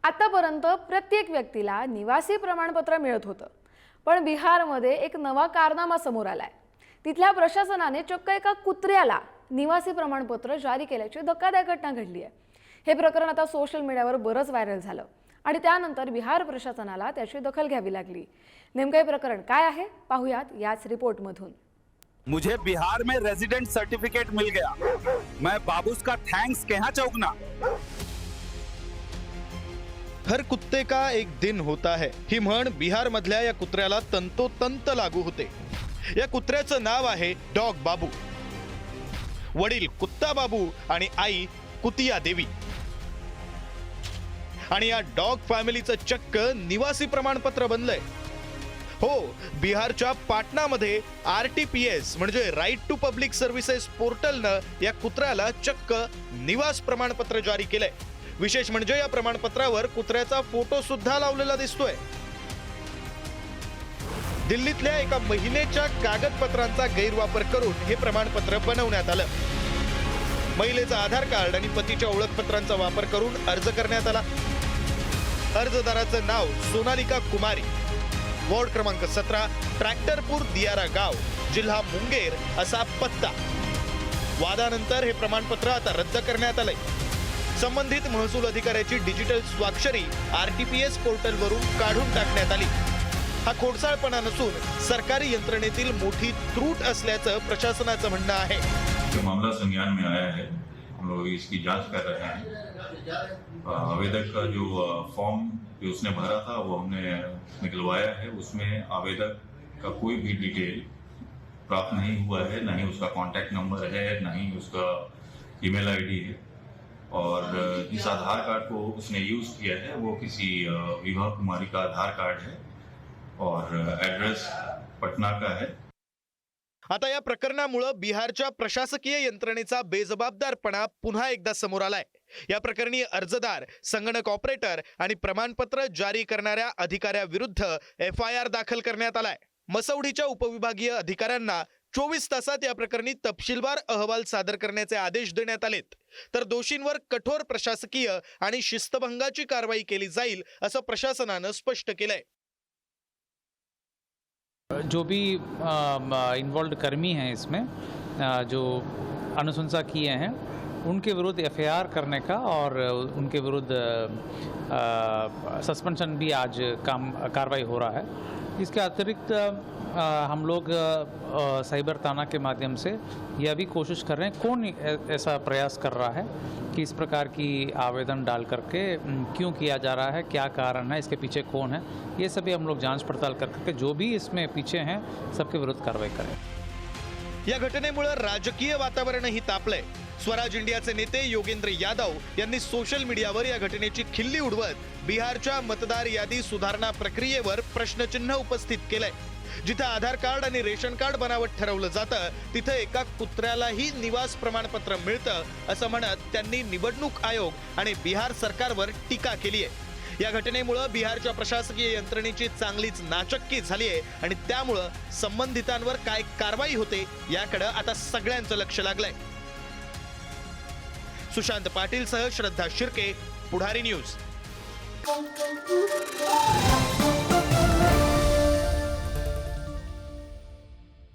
आतापर्यंत प्रत्येक व्यक्तीला निवासी प्रमाणपत्र मिळत होतं, पण बिहारमध्ये एक नवा कारनामा समोर आलाय। तिथल्या प्रशासनाने चक्क एका कुत्र्याला निवासी प्रमाणपत्र जारी केल्याची धक्कादायक घटना घडली आहे। हे प्रकरण आता सोशल मीडियावर बरंच व्हायरल झालं आणि त्यानंतर बिहार प्रशासनाला त्याची दखल घ्यावी लागली। नेमकं हे प्रकरण काय आहे पाहूयात याच रिपोर्टमधून। मुझे बिहार में रेजिडेंट सर्टिफिकेट मिल गया, मैं बाबूस का थैंक्स कहाँ चौकना। हर कुत्ते का एक दिन होता है ही म्हण बिहार मधल्या या कुत्र्याला तंतोतंत लागू होते। या कुत्र्याचं नाव आहे डॉग बाबू। वडील कुत्ता बाबू आणि आई कुतिया देवी। आणि या डॉग फॅमिलीचं चक्क निवासी प्रमाणपत्र बनलंय। हो, बिहारच्या पाटणामध्ये RTPS म्हणजे राईट टू पब्लिक सर्व्हिसेस पोर्टलनं या कुत्र्याला चक्क निवास प्रमाणपत्र जारी केलंय। विशेष म्हणजे या प्रमाणपत्रावर कुत्र्याचा फोटो सुद्धा लावलेला दिसतोय। दिल्लीतल्या एका महिलेच्या कागदपत्रांचा गैरवापर करून हे प्रमाणपत्र बनवण्यात आलं। महिलेचा आधार कार्ड आणि पतीच्या ओळखपत्रांचा वापर करून अर्ज करण्यात आला। अर्जदाराचं नाव सोनालिका कुमारी, वॉर्ड क्रमांक 17, ट्रॅक्टरपूर दियारा गाव, जिल्हा मुंगेर असा पत्ता। वादानंतर हे प्रमाणपत्र आता रद्द करण्यात आलंय। संबंधित महसूल अधिकाऱ्याची डिजिटल स्वाक्षरी RTPS पोर्टलवरून काढून टाकण्यात आली। हा खोडसाळपणा नसून सरकारी यंत्रणेतील मोठी त्रुट असल्याचं प्रशासनाचं म्हणणं आहे। मामला संज्ञान में आया है, हम लोग इसकी जांच कर रहे हैं। आवेदक का जो फॉर्म जो उसने भरा था वो हमने निकलवाया है। उसमें आवेदक का कोई भी डिटेल प्राप्त नहीं हुआ है, न ही उसका कॉन्टैक्ट नंबर है, न ही उसका ईमेल ID है। और जिस आधार कार्ड को उसने यूज किया है वो किसी विभा कुमारी का आधार कार्ड है और एड्रेस पटना का है। आता या प्रकरणामुळे बिहारच्या प्रशासकीय यंत्रणेचा बेजबाबदारपणा पुन्हा एकदा समोर आलाय। या प्रकरणी अर्जदार, संगणक ऑपरेटर आणि प्रमाणपत्र जारी करणाऱ्या अधिकाऱ्याविरुद्ध FIR दाखल करण्यात आलाय। मसौढीच्या उपविभागीय अधिकाऱ्यांना 24 तासात या प्रकरणी तपशीलवार अहवाल सादर करण्याचे आदेश देण्यात आलेत, तर दोषींवर कठोर प्रशासकीय आणि शिस्तभंगाची कारवाई केली जाईल असं प्रशासनानं स्पष्ट केलंय। जो भी इन्वॉल्व कर्मी हैं इसमें जो अनुशंसा किए हैं उनके विरुद्ध FIR करने का और उनके विरुद्ध सस्पेंशन भी आज कार्रवाई हो रहा है। इसके अतिरिक्त हम लोग साइबर थाना के माध्यम से यह भी कोशिश कर रहे हैं कौन ऐसा प्रयास कर रहा है कि इस प्रकार की आवेदन डाल करके क्यों किया जा रहा है, क्या कारण है, इसके पीछे कौन है, ये सभी हम लोग जांच पड़ताल करके जो भी इसमें पीछे हैं सबके विरुद्ध कार्रवाई करें। या घटनेमुळे राजकीय वातावरणही तापलंय। स्वराज इंडियाचे नेते योगेंद्र यादव यांनी सोशल मीडियावर या घटनेची खिल्ली उडवत बिहारच्या मतदार यादी सुधारणा प्रक्रियेवर प्रश्नचिन्ह उपस्थित केलंय। जिथे आधार कार्ड आणि रेशन कार्ड बनावट ठरवलं जातं तिथे एका कुत्र्यालाही निवास प्रमाणपत्र मिळतं असं म्हणत त्यांनी निवडणूक आयोग आणि बिहार सरकारवर टीका केली आहे। या घटनेमुळे बिहारच्या प्रशासकीय यंत्रणेची चांगलीच नाचक्की झाली आहे आणि त्यामुळे संबंधितांवर काय कारवाई होते याकडे आता सगळ्यांचं लक्ष लागलंय। सुशांत पाटील सह श्रद्धा शिर्के, पुढारी न्यूज।